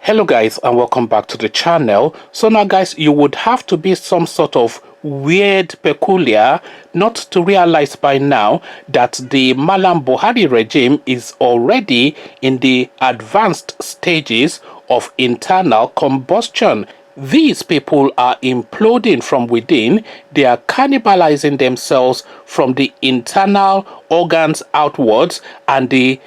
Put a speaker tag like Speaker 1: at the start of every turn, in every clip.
Speaker 1: Hello guys, and welcome back to the channel. So now guys, you would have to be some sort of weird peculiar not to realize by now that the Malam Buhari regime is already in the advanced stages of internal combustion. These people are imploding from within. They are cannibalizing themselves from the internal organs outwards, and the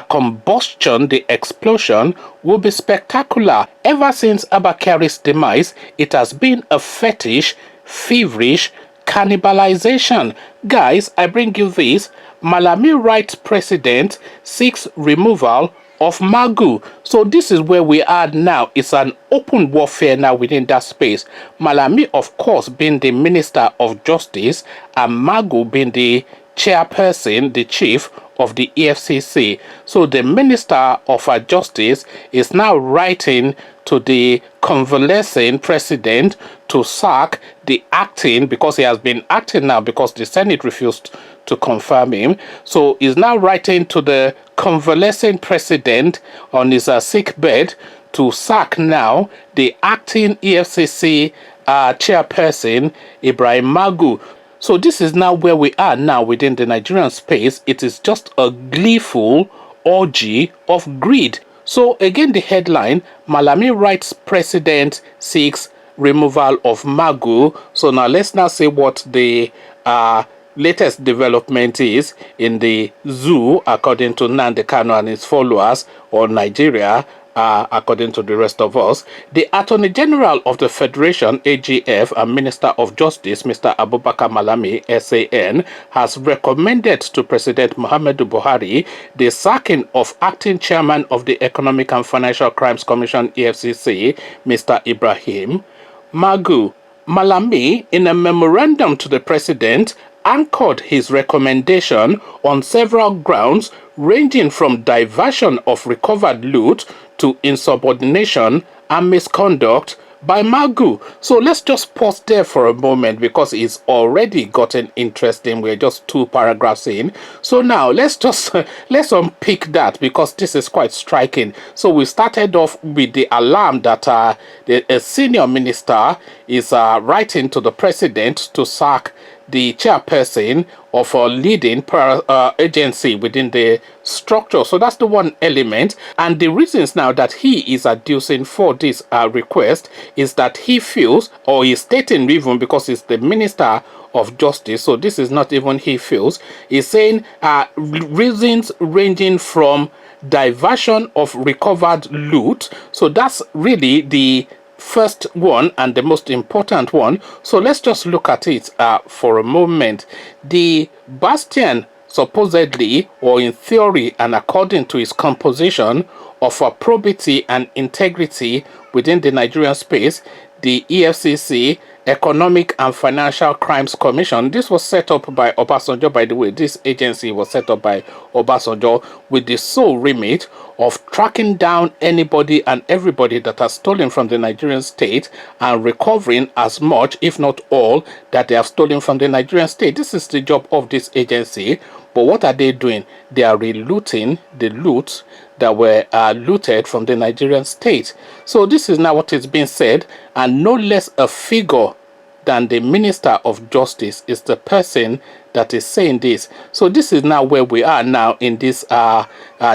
Speaker 1: combustion, the explosion, will be spectacular. Ever since Abakari's demise, it has been a fetish, feverish cannibalization. Guys, I bring you this. Malami right president seeks removal of Magu. So this is where we are now. It's an open warfare now within that space. Malami, of course, being the Minister of Justice, and Magu being the chairperson, the chief of the EFCC. So the Minister of Justice is now writing to the convalescing president to sack the acting, because he has been acting now because the Senate refused to confirm him. So he's now writing to the convalescing president on his sick bed to sack now the acting EFCC chairperson, Ibrahim Magu. So this is now where we are now within the Nigerian space. It is just a gleeful orgy of greed. So again, the headline, Malami writes president seeks removal of Magu. So now let's now see what the latest development is in the zoo, according to Nnamdi Kanu and his followers, or Nigeria, according to the rest of us. The Attorney General of the Federation, AGF, and Minister of Justice, Mr. Abubakar Malami, SAN, has recommended to President Muhammadu Buhari the sacking of acting chairman of the Economic and Financial Crimes Commission, EFCC, Mr. Ibrahim Magu. Malami, in a memorandum to the president, anchored his recommendation on several grounds, ranging from diversion of recovered loot to insubordination and misconduct by Magu. So let's just pause there for a moment, because it's already gotten interesting. We're just 2 paragraphs in. So now let's just let's unpick that, because this is quite striking. So we started off with the alarm that a senior minister is writing to the president to sack the chairperson of a leading agency within the structure. So that's the one element. And the reasons now that he is adducing for this request is that he feels, or he's stating even, because he's the Minister of Justice, so this is not even he feels, he's saying reasons ranging from diversion of recovered loot. So that's really the first one and the most important one. So let's just look at it for a moment. The bastion, supposedly, or in theory and according to its composition, of probity and integrity within the Nigerian space, the EFCC, Economic and Financial Crimes Commission. This was set up by Obasanjo, by the way. This agency was set up by Obasanjo with the sole remit of tracking down anybody and everybody that has stolen from the Nigerian state and recovering as much, if not all, that they have stolen from the Nigerian state. This is the job of this agency. But what are they doing? They are relooting the loot that were looted from the Nigerian state. So this is now what is being said, and no less a figure than the Minister of Justice is the person that is saying this. So this is now where we are now in this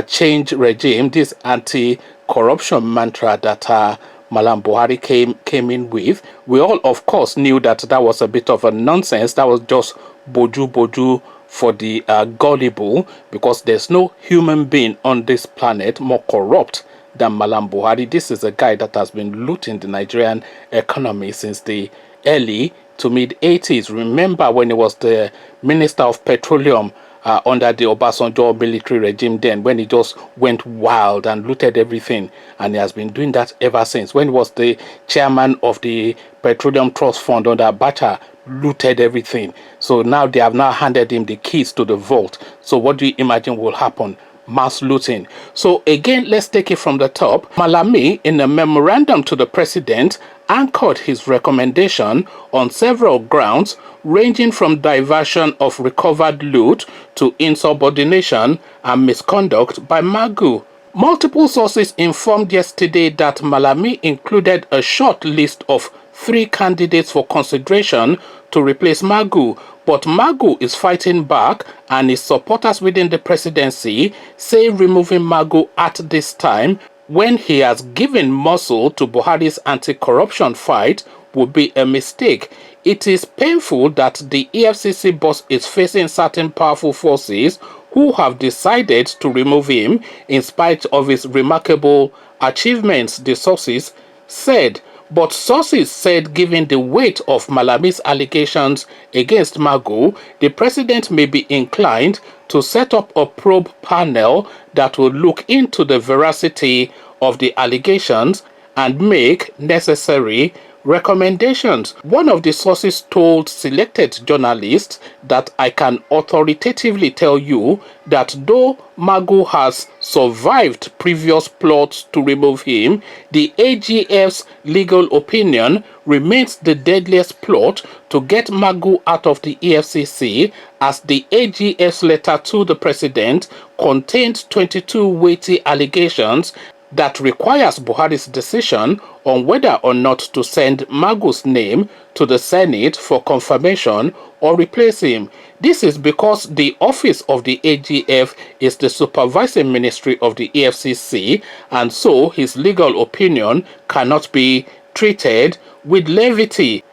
Speaker 1: change regime, this anti-corruption mantra that Malam Buhari came in with. We all, of course, knew that that was a bit of a nonsense. That was just boju for the gullible, because there's no human being on this planet more corrupt than Malam Buhari. This is a guy that has been looting the Nigerian economy since the early to mid 80s. Remember when he was the Minister of Petroleum under the Obasanjo military regime then, when he just went wild and looted everything, and he has been doing that ever since. When he was the chairman of the Petroleum Trust Fund under Abacha, looted everything. So now they have now handed him the keys to the vault. So what do you imagine will happen? Mass looting. So again, let's take it from the top. Malami, in a memorandum to the president, anchored his recommendation on several grounds, ranging from diversion of recovered loot to insubordination and misconduct by Magu. Multiple sources informed yesterday that Malami included a short list of 3 candidates for consideration to replace Magu, but Magu is fighting back, and his supporters within the presidency say removing Magu at this time, when he has given muscle to Buhari's anti-corruption fight, would be a mistake. It is painful that the EFCC boss is facing certain powerful forces who have decided to remove him in spite of his remarkable achievements, the sources said. But sources said given the weight of Malami's allegations against Magu, the president may be inclined to set up a probe panel that will look into the veracity of the allegations and make necessary recommendations. One of the sources told selected journalists that I can authoritatively tell you that though Magu has survived previous plots to remove him, the AGF's legal opinion remains the deadliest plot to get Magu out of the EFCC, as the AGF's letter to the president contained 22 weighty allegations that requires Buhari's decision on whether or not to send Magu's name to the Senate for confirmation or replace him. This is because the office of the AGF is the supervising ministry of the EFCC, and so his legal opinion cannot be treated with levity.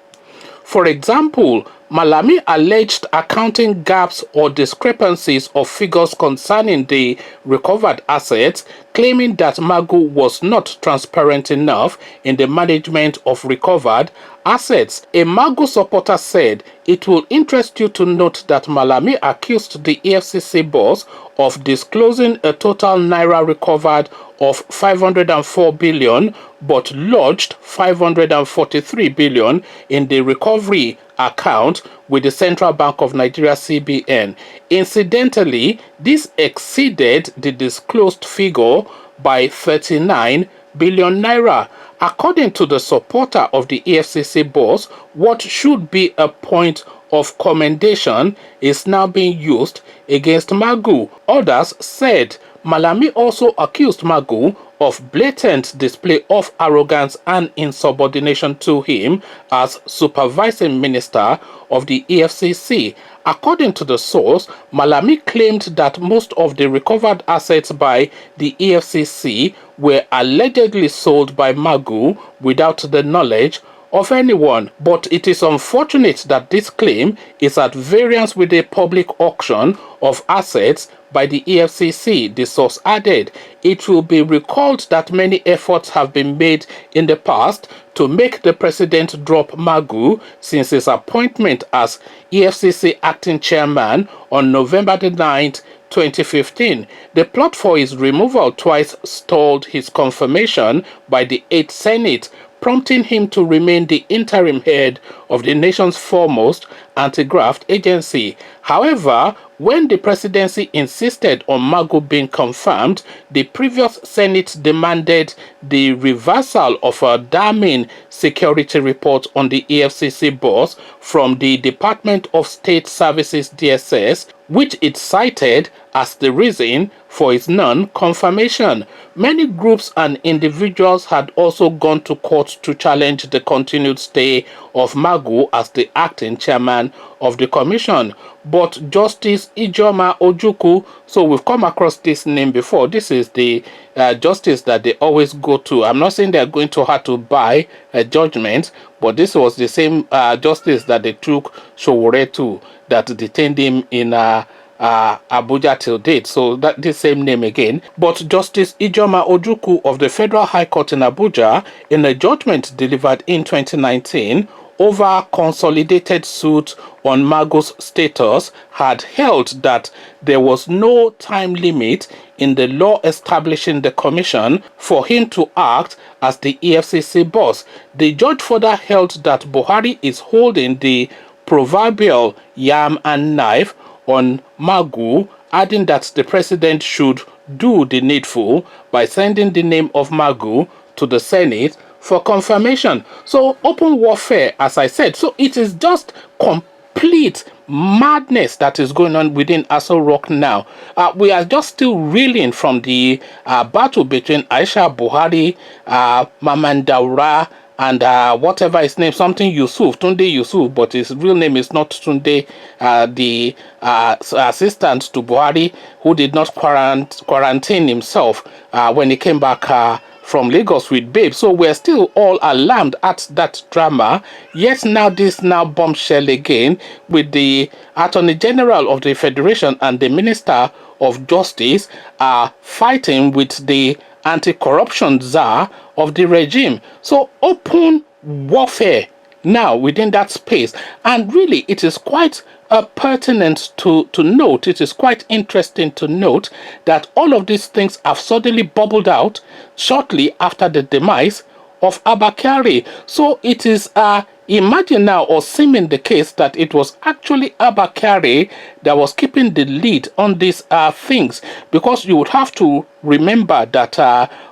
Speaker 1: For example, Malami alleged accounting gaps or discrepancies of figures concerning the recovered assets, claiming that Magu was not transparent enough in the management of recovered assets. A Magu supporter said, "It will interest you to note that Malami accused the EFCC boss of disclosing a total naira recovered of 504 billion but lodged 543 billion in the recovery account with the Central Bank of Nigeria CBN. Incidentally, this exceeded the disclosed figure by 39 billion naira. According to the supporter of the EFCC boss, what should be a point of commendation is now being used against Magu. Others said Malami also accused Magu of blatant display of arrogance and insubordination to him as supervising minister of the EFCC. According to the source, Malami claimed that most of the recovered assets by the EFCC were allegedly sold by Magu without the knowledge of anyone. But it is unfortunate that this claim is at variance with the public auction of assets by the EFCC, the source added. It will be recalled that many efforts have been made in the past to make the president drop Magu since his appointment as EFCC acting chairman on November the 9th, 2015. The plot for his removal twice stalled his confirmation by the 8th Senate, prompting him to remain the interim head of the nation's foremost anti-graft agency. However, when the presidency insisted on Magu being confirmed, the previous Senate demanded the reversal of a damning security report on the EFCC boss from the Department of State Services DSS, which it cited as the reason for its non-confirmation. Many groups and individuals had also gone to court to challenge the continued stay of Magu as the acting chairman of the commission. But Justice Ijeoma Ojukwu, so we've come across this name before. This is the justice that they always go to. I'm not saying they're going to her to buy a judgment, but this was the same justice that they took Sowore to, that detained him in Abuja till date. So that the same name again. But Justice Ijeoma Ojukwu of the Federal High Court in Abuja, in a judgment delivered in 2019 over consolidated suit on Magu's status, had held that there was no time limit in the law establishing the commission for him to act as the EFCC boss. The judge further held that Buhari is holding the proverbial yam and knife on Magu, adding that the president should do the needful by sending the name of Magu to the Senate for confirmation. So open warfare, as I said. So it is just complete madness that is going on within Aso Rock now. We are just still reeling from the battle between Aisha Buhari, Mamandaura, and whatever his name, something Yusuf, Tunde Yusuf, but his real name is not Tunde, the assistant to Buhari, who did not quarantine himself when he came back from Lagos with Babe. So we're still all alarmed at that drama. Yet now this now bombshell again with the Attorney General of the Federation and the Minister of Justice are fighting with the anti-corruption czar of the regime. So open warfare now within that space. And really it is quite pertinent to note, it is quite interesting to note that all of these things have suddenly bubbled out shortly after the demise of Abba Kyari. So it is imagine now, or seeming the case, that it was actually Abba Kyari that was keeping the lead on these things, because you would have to remember that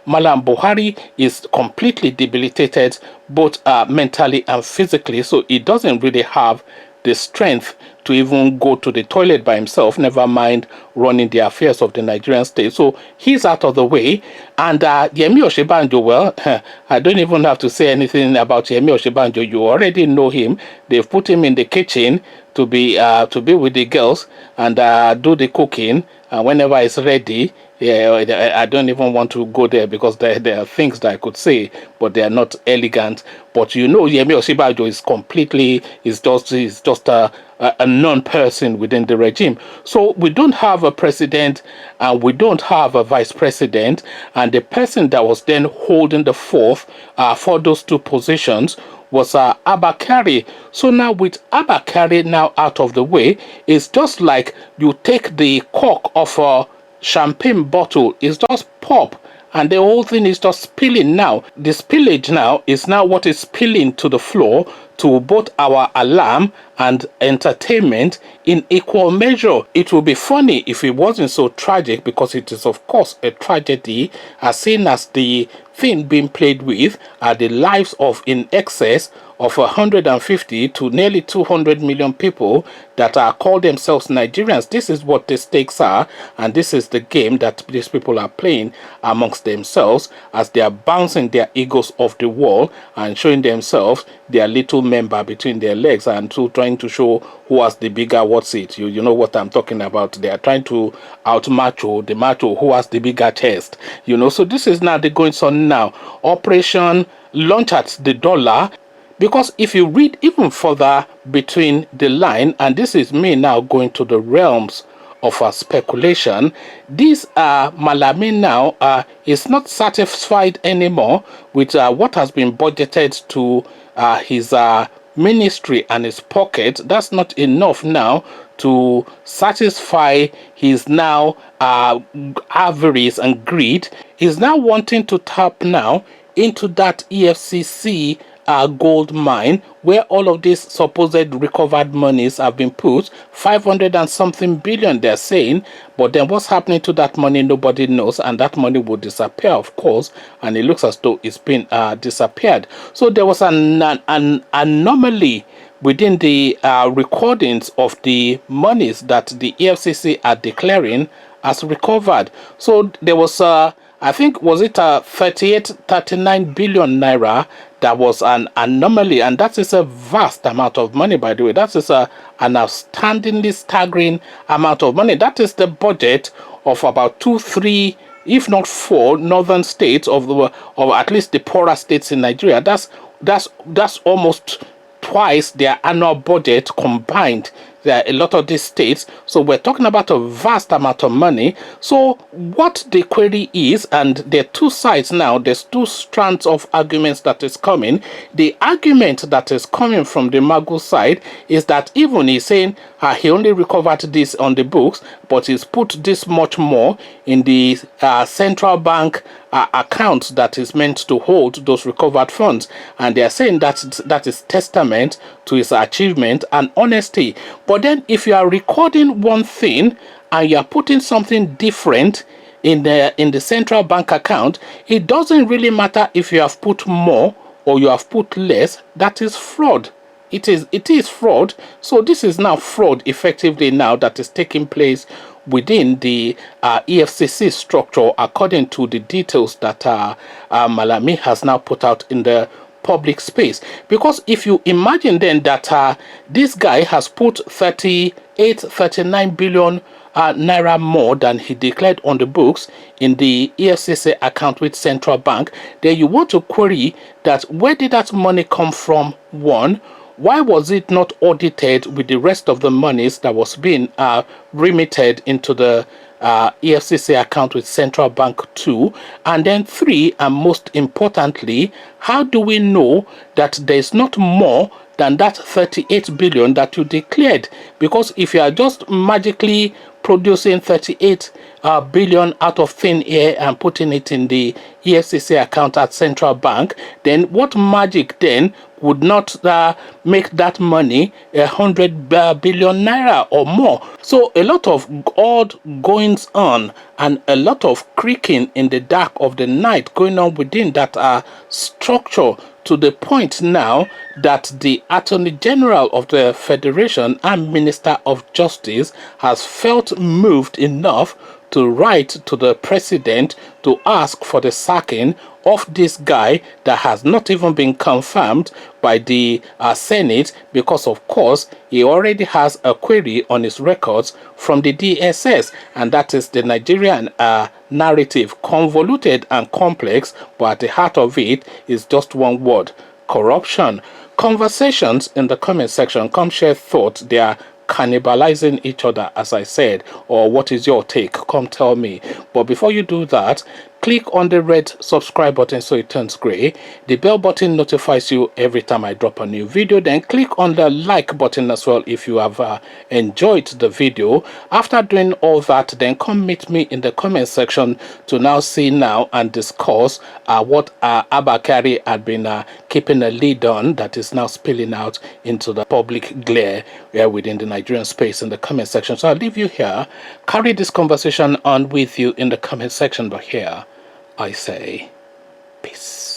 Speaker 1: Malam Buhari is completely debilitated both mentally and physically, so he doesn't really have the strength to even go to the toilet by himself, never mind running the affairs of the Nigerian state. So he's out of the way. And Yemi Oshibanjo, well, I don't even have to say anything about Yemi Oshibanjo. You already know him. They've put him in the kitchen to be with the girls and do the cooking. And whenever it's ready, yeah, I don't even want to go there because there are things that I could say, but they are not elegant. But you know, Yemi Oshibanjo is completely, is just a non-person within the regime. So we don't have a president and we don't have a vice president, and the person that was then holding the fourth for those two positions was Abba Kyari. So now with Abba Kyari now out of the way, it's just like you take the cork of a champagne bottle, it's just pop, and the whole thing is just spilling now. The spillage now is now what is spilling to the floor, to both our alarm and entertainment in equal measure. It would be funny if it wasn't so tragic, because it is of course a tragedy, as seen as the thing being played with are the lives of in excess of 150 to nearly 200 million people that are called themselves Nigerians. This is what the stakes are, and this is the game that these people are playing amongst themselves as they are bouncing their egos off the wall and showing themselves their little member between their legs, and trying to show who has the bigger what's it. You know what I'm talking about. They are trying to out-macho the macho who has the bigger chest. You know, so this is now the going on now. Operation Launch at the Dollar. Because if you read even further between the line, and this is me now going to the realms of speculation, this Malami now is not satisfied anymore with what has been budgeted to his ministry and his pocket. That's not enough now to satisfy his now avarice and greed. He's now wanting to tap now into that EFCC gold mine where all of these supposed recovered monies have been put, 500 and something billion they're saying. But then what's happening to that money, nobody knows, and that money will disappear, of course, and it looks as though it's been disappeared. So there was an anomaly within the recordings of the monies that the EFCC are declaring as recovered. So there was I think, was it 39 billion naira? That was an anomaly, and that is a vast amount of money, by the way. That is an outstandingly staggering amount of money. That is the budget of about 2, 3, if not 4 northern states of at least the poorer states in Nigeria. That's almost twice their annual budget combined. There are a lot of these states, so we're talking about a vast amount of money. So what the query is, and there are two sides now, there's two strands of arguments that is coming. The argument that is coming from the Magu side is that even he's saying he only recovered this on the books, but he's put this much more in the central bank account that is meant to hold those recovered funds, and they are saying that is testament to his achievement and honesty. But then if you are recording one thing and you are putting something different in the central bank account, it doesn't really matter if you have put more or you have put less. That is fraud. it is fraud. So this is now fraud effectively now that is taking place within the EFCC structure, according to the details that Malami has now put out in the public space. Because if you imagine then that this guy has put 39 billion naira more than he declared on the books in the EFCC account with central bank, then you want to query that where did that money come from? One, why was it not audited with the rest of the monies that was being remitted into the EFCC account with central bank? Two, and then three, and most importantly, how do we know that there's not more than that 38 billion that you declared? Because if you are just magically producing 38 billion out of thin air and putting it in the EFCC account at central bank, then what magic then would not make that money 100 billion naira or more? So a lot of odd goings on and a lot of creaking in the dark of the night going on within that structure, to the point now that the Attorney General of the Federation and Minister of Justice has felt moved enough to write to the president to ask for the sacking of this guy that has not even been confirmed by the Senate, because of course he already has a query on his records from the DSS, and that is the Nigerian narrative, convoluted and complex, but at the heart of it is just one word: corruption. Conversations in the comment section. Come share thoughts. They are cannibalizing each other, as I said. Or what is your take? Come tell me. But before you do that, click on the red subscribe button so it turns gray. The bell button notifies you every time I drop a new video. Then click on the like button as well if you have enjoyed the video. After doing all that, then come meet me in the comment section to now see now and discuss what Abakari had been keeping a lid on, that is now spilling out into the public glare within the Nigerian space in the comment section. So I'll leave you here. Carry this conversation on with you in the comment section, but here I say peace.